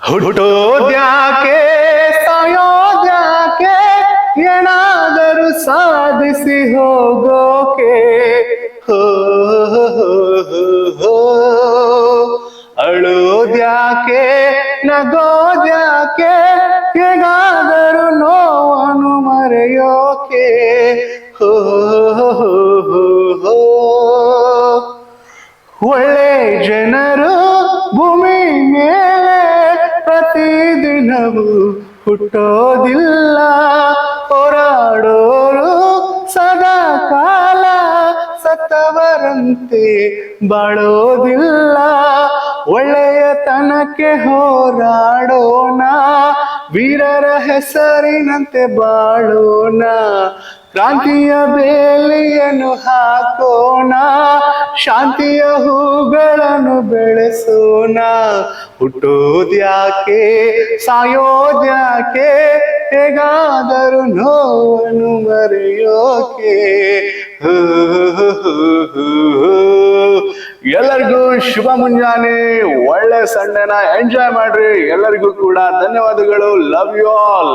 ಹುಟ್ಟೋದ್ಯಾಕೆ ಸಾಯೋದ್ಯಾಕೆ ಏನಾದರೂ ಸಾಧಿಸಿ ಹೋಗೋಕೆ ಹೋ ಅಳೋದ್ಯಾಕೆ ನಗೋದ್ಯಾಕೆ ಹೇಗಾದರೂ ನೋವನ್ನು ಮರೆಯೋಕೆ ಹೋ ಒಳ್ಳೆ ಜನರು ಭೂಮಿ ಮೇಲೆ ಪ್ರತಿದಿನವೂ ಹುಟ್ಟೋದಿಲ್ಲ, ಹೋರಾಡೋರು ಸದಾ ಕಾಲ ಸತ್ತವರಂತೆ ಬಾಳೋದಿಲ್ಲ. ಒಳ್ಳೆಯತನಕ್ಕೆ ಹೋರಾಡೋಣ, ವೀರರ ಹೆಸರಿನಂತೆ ಬಾಳೋಣ, ಕ್ರಾಂತಿಯ ಬೇಲಿಯನ್ನು ಹಾಕೋಣ, ಶಾಂತಿಯ ಹೂಗಳನ್ನು ಬೆಳೆಸೋಣ. ಹುಟ್ಟೋದ್ಯಾಕೆ ಸಾಯೋದ್ಯಾಕೆ ಹೇಗಾದರೂ ನೋವನ್ನು ಮರೆಯೋಕೆ. ಎಲ್ಲರಿಗೂ ಶುಭ ಮುಂಜಾನೆ, ಒಳ್ಳೆ ಸಂಡೇನ ಎಂಜಾಯ್ ಮಾಡ್ರಿ. ಎಲ್ಲರಿಗೂ ಕೂಡ ಧನ್ಯವಾದಗಳು. Love you all.